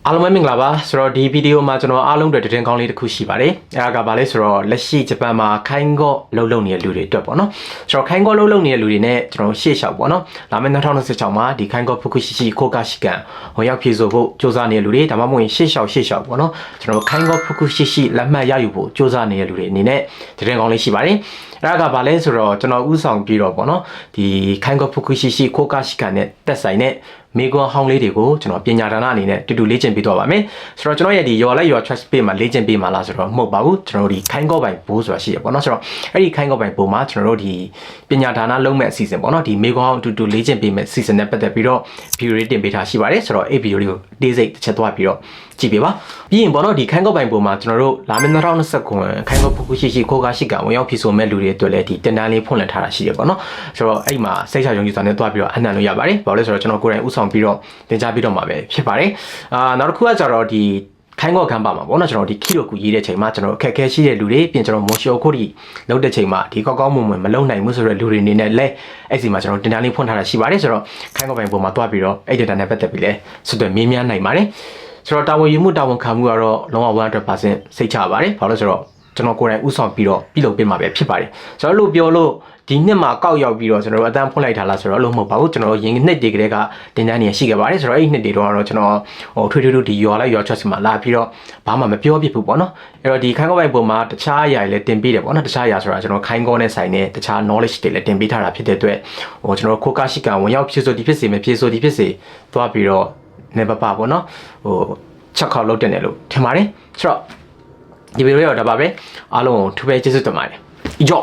အားလုံးပဲမင်္ဂလာပါဆိုတော့ဒီဗီဒီယိုမှာကျွန်တော်အားလုံးတွေတင်ကောင်းလေးတစ်ခုရှိပါတယ်အဲ့ဒါကဘာလဲဆိုတော့လက်ရှိဂျပန်မှာခိုင်းကောလှုပ်နေတဲ့လူတွေအတွက်ပေါ့နော်ဆိုတော့ခိုင်းကောလှုပ်နေတဲ့လူတွေနဲ့ကျွန်တော်ရှေ့လျှောက်ပေါ့နော်လာမယ့်2026မှာဒီခိုင်းကောဖူကုရှိရှိခိုကာရှိကန်ဝင်ရောက်ဖြည့်ဆို့ဖို့စ조사နေတဲ့လူတွေဒါမှမဟုတ်ရှေ့လျှောက်ပေါ့နော်ကျွန်တော်ခိုင်းကောဖူကုရှိရှိလက်မှတ်ရယူဖို့စ조사နေတဲ့လူတွေအနေနဲ့တင်ကောင်းလေးရှိပါတယ်အဲ့ဒါကဘာလဲဆိုတော့ကျွန်တော်ဥဆောင်ပြီးတော့ပေါ့နော်ဒီခိုင်းကောဖူကုရှိရှိခိုကာရှိကန်နဲ့တက်ဆိုင်နဲ့မေကွန်ဟောင်းလေးတွေကိုကျွန်တော်ပညာဒါနအနေနဲ့တူတူလေ့ကျင့်ပေးတော့ပါမယ်ဆိုတော့ကျွန်တော်ရဲ့ဒီ your life your trust page မှာလေ့ကျင့်ပေးမှာလားဆိုတော့မဟုတ်ပါဘူးကျွန်တော်တို့ဒီခိုင်းကောပိုင်ဘိုးဆိုတာရှိရပေါ့နော်ဆိုတော့အဲ့ဒီခိုင်းကောပိုင်ဘိုးမှာကျွန်တော်တို့ဒီပညာဒါနလုံးမဲ့အစီအစဉ်ပေါ့နော်ဒီမေကွန်ဟောင်းတူတူလေ့ကျင့်ပေးမဲ့အစီအစဉ်နဲ့ပတ်သက်ပြီးတော့ video လေးတင်ပေးထားရှိပါတယ်ဆိုတော့အဲ့ video လေးကိုတေးစိတ်တစ်ချက်သွားပြီးတော့ကြည့်ပေးပါပြီးရင်ပေါ့နော်ဒီခိုင်းကောပိုင်ဘိုးမှာကျွန်တော်တို့လာမယ့်2029ခိုင်းကောဖူကုရှိရှိခိုကာရှိကဝင်ရောက်ဖြစ်ဆိုမဲ့လူတွေအတွက်လည်းဒီတင်တန်းလေးဖွင့်လှစ်ထားတာရှိရပေါ့နော်ဆိုတော့အဲ့မှာစိတ်ချယုံကြည်စွာနဲ့သွားပြီးတော့အနှံ့လို့ရပါတယ်ဘာလို့လဲဆိုတော့ကျွန်တော်ကိုယ်တိုင်ဥဆောင်ပြီးတော့တင်ကြပြီးတော့မှာပဲဖြစ်ပါတယ်နောက်တစ်ခုကကြတော့ဒီခိုင်းကောခမ်းပါမှာပေါ့နော်ကျွန်တော်ဒီခီရိုကူရေးတဲ့ချိန်မှာကျွန်တော်အခက်ခဲရှိတဲ့လူတွေပြင်ကျွန်တော်မော်ရှိုခိုဒီလောက်တဲ့ချိန်မှာဒီကောက်ကောက်မွန်မွန်မလုံနိုင်ဘူးဆိုတော့လူတွေအနေနဲ့လက်အဲ့စီမှာကျွန်တော်တင်တန်းလေးဖွင့်ထားတာရှိပါတယ်ဆိုတော့ခိုင်းကောပိုင်ပုံမှာတွားပြီးတော့အဲ့ဒီတင်တန်းနဲ့ပတ်သက်ပြီးလဲဆွတ်သွယ်မေးမြန်းနိုင်ပါတယ်ဆိုတော့တာဝန်ယူမှုတာဝန်ခံမှုကတော့လုံးဝ 100% စိတ်ချပါတယ်ဘာလို့ဆိုတော့ကျွန်တော်ကိုယ်တိုင်ဥဆောင်ပြီးတော့ပြုလုပ်ပေးမှာပဲဖြစ်ပါတယ်ကျွန်တော်လို့ပြောလို့ဒီနှစ်မှာကောက်ရောက်ပြီးတော့ကျွန်တော်တို့အတန်းဖွင့်လိုက်တာလားဆိုတော့လို့မဟုတ်ပါဘူးကျွန်တော်ရင်းနှစ်တွေကလေးကတင်တန်းနေရှိခဲ့ပါတယ်ဆိုတော့အဲ့ဒီနှစ်တွေတော့ကျွန်တော်ထွေဒီရွာလိုက်ရွာချက်စီမှာလာပြီးတော့ဘာမှမပြောပြဘူးပေါ့နော်အဲ့တော့ဒီခိုင်းကောပိုင်ပုံမှာတခြားအရာတွေလည်းတင်ပေးတယ်ပေါ့နော်တခြားအရာဆိုတာကျွန်တော်ခိုင်းကောနဲ့ဆိုင်တဲ့တခြား knowledge တွေလည်းတင်ပေးထားတာဖြစ်တဲ့အတွက်ကျွန်တော်ခိုကာရှိကဝင်ရောက်ဖြစ်ဆိုဒီဖြစ်စေမဖြစ်ဆိုဒီဖြစ်စေသွားပြီးတော့နေပပပေါ့နော်ချက်ခေါက်လုပ်တင်တယ်လို့ထင်ပါတယ်ဆိုတော့ဒီဗီဒီယိုတော့ဒါပါပဲအားလုံးထူးပဲကျေးဇူးတင်ပါတယ်ကြော